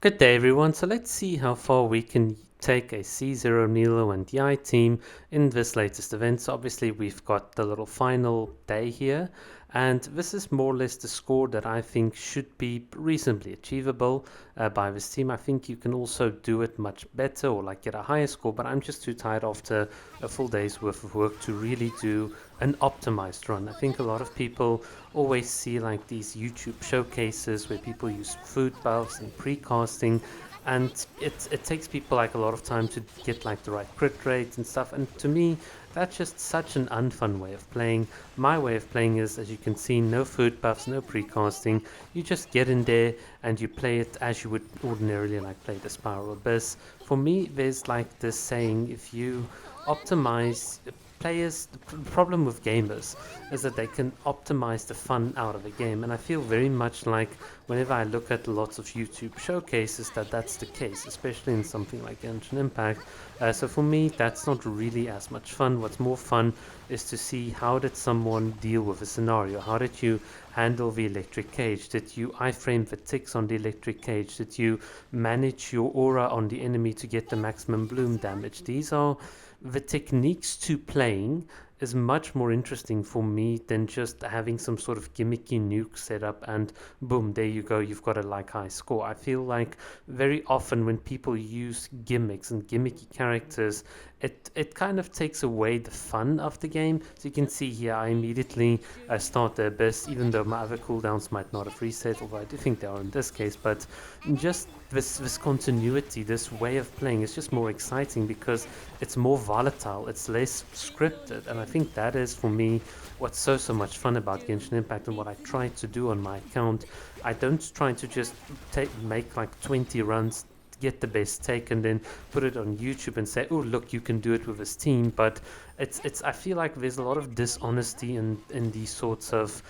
Good day, everyone. So let's see how far we can take a C0 Nilou and Yai team in this latest event. So obviously we've got the little final day here, and this is more or less the score that I think should be reasonably achievable by this team. I think you can also do it much better or like get a higher score, but I'm just too tired after a full day's worth of work to really do an optimized run. I think a lot of people always see like these YouTube showcases where people use food buffs and precasting, and it takes people like a lot of time to get like the right crit rate and stuff. And to me, that's just such an unfun way of playing. My way of playing is, as you can see, no food buffs, no precasting. You just get in there and you play it as you would ordinarily like play the Spiral Abyss. For me, there's like this saying: if you optimize players, the problem with gamers is that they can optimize the fun out of a game, and I feel very much like whenever I look at lots of YouTube showcases that's the case, especially in something like Genshin Impact. So for me, that's not really as much fun. What's more fun is to see how did someone deal with a scenario. How did you handle the electric cage? Did you iframe the ticks on the electric cage? Did you manage your aura on the enemy to get the maximum bloom damage? These are the techniques to playing is much more interesting for me than just having some sort of gimmicky nuke set up and boom, there you go, you've got a like high score. I feel like very often when people use gimmicks and gimmicky characters, it kind of takes away the fun of the game. So you can see here I immediately start the Abyss, even though my other cooldowns might not have reset, although I do think they are in this case. But just this continuity, this way of playing is just more exciting because it's more volatile, it's less scripted, and I think that is for me what's so much fun about Genshin Impact and what I try to do on my account. I don't try to just make like 20 runs, get the best take, and then put it on YouTube and say, oh look, you can do it with this team. But it's I feel like there's a lot of dishonesty in these sorts of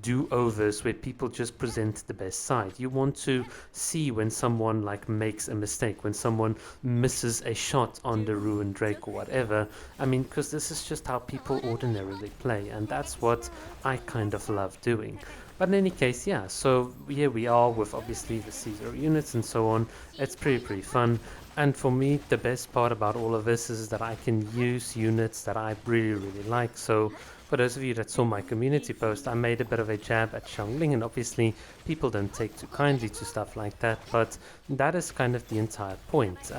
do-overs where people just present the best side. You want to see when someone like makes a mistake, when someone misses a shot on the Ruined Drake or whatever. I mean, because this is just how people ordinarily play, and that's what I kind of love doing. But in any case, yeah, so here we are with obviously the Caesar units and so on. It's pretty fun. And for me, the best part about all of this is that I can use units that I really like. So for those of you that saw my community post, I made a bit of a jab at Xiangling, and obviously people don't take too kindly to stuff like that, but that is kind of the entire point.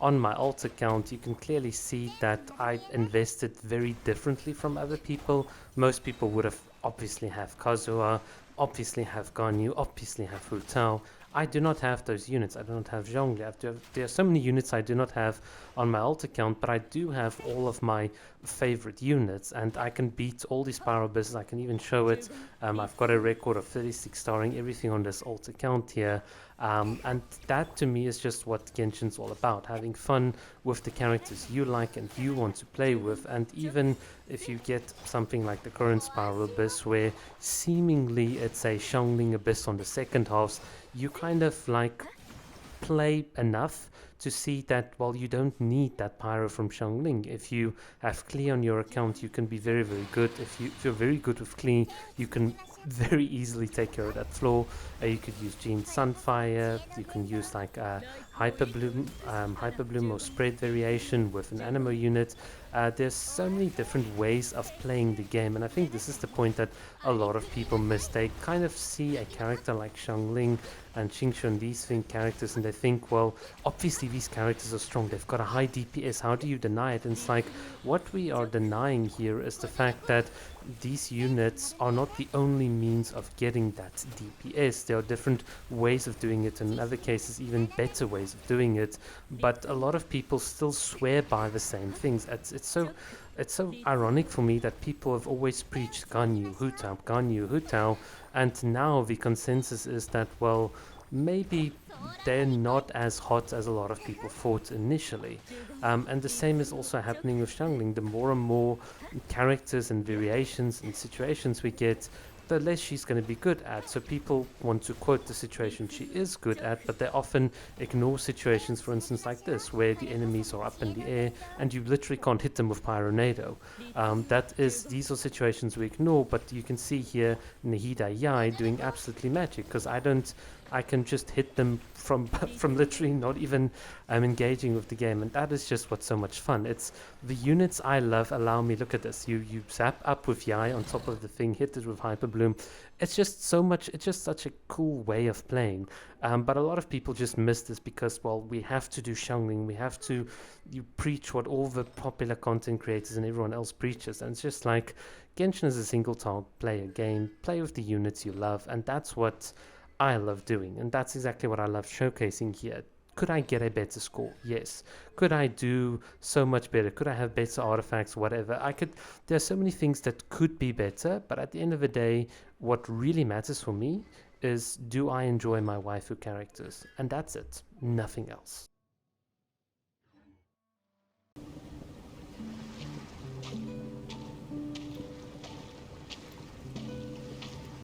On my alt account, you can clearly see that I invested very differently from other people. Most people would have obviously have Kazuha, obviously have Ganyu, obviously have Hu Tao. I do not have those units. I do not have Zhongli. There are so many units I do not have on my alt account, but I do have all of my favorite units, and I can beat all these Spiral Abysses. I can even show it. I've got a record of 36 starring everything on this alt account here. And that to me is just what Genshin's all about, having fun with the characters you like and you want to play with. And even if you get something like the current Spiral Abyss, where seemingly it's a Xiangling Abyss on the second halves, you kind of like play enough to see that, well, you don't need that pyro from Xiangling. If you have Klee on your account, you can be very good. If you're very good with Klee, you can very easily take care of that floor. You could use Gene Sunfire, you can use like Hyper Bloom or Spread variation with an Animo unit. There's so many different ways of playing the game, and I think this is the point that a lot of people miss. They kind of see a character like Xiangling and Xingqiu, these characters, and they think, well, obviously these characters are strong, they've got a high DPS, how do you deny it? And it's like, what we are denying here is the fact that these units are not the only means of getting that DPS. There are different ways of doing it, and in other cases even better ways of doing it, but a lot of people still swear by the same things. It's so ironic for me that people have always preached Ganyu, Hu Tao, and now the consensus is that, well, maybe they're not as hot as a lot of people thought initially. And the same is also happening with Xiangling. The more and more characters and variations and situations we get, the less she's going to be good at. So people want to quote the situation she is good at, but they often ignore situations, for instance, like this, where the enemies are up in the air and you literally can't hit them with Pyronado. These are situations we ignore, but you can see here Nahida Yai doing absolutely magic, because I don't I can just hit them from from literally not even engaging with the game, and that is just what's so much fun. It's the units I love allow me. Look at this. You zap up with Yai on top of the thing, hit it with Hyper Bloom. It's just so much. It's just such a cool way of playing. But a lot of people just miss this because, well, we have to do Xiangling. We have to you preach what all the popular content creators and everyone else preaches, and it's just like Genshin is a single target player game. Play with the units you love, and that's what I love doing, and that's exactly what I love showcasing here. Could I get a better score? Yes. Could I do so much better? Could I have better artifacts? Whatever. I could. There are so many things that could be better, but at the end of the day, what really matters for me is, do I enjoy my waifu characters? And that's it. Nothing else.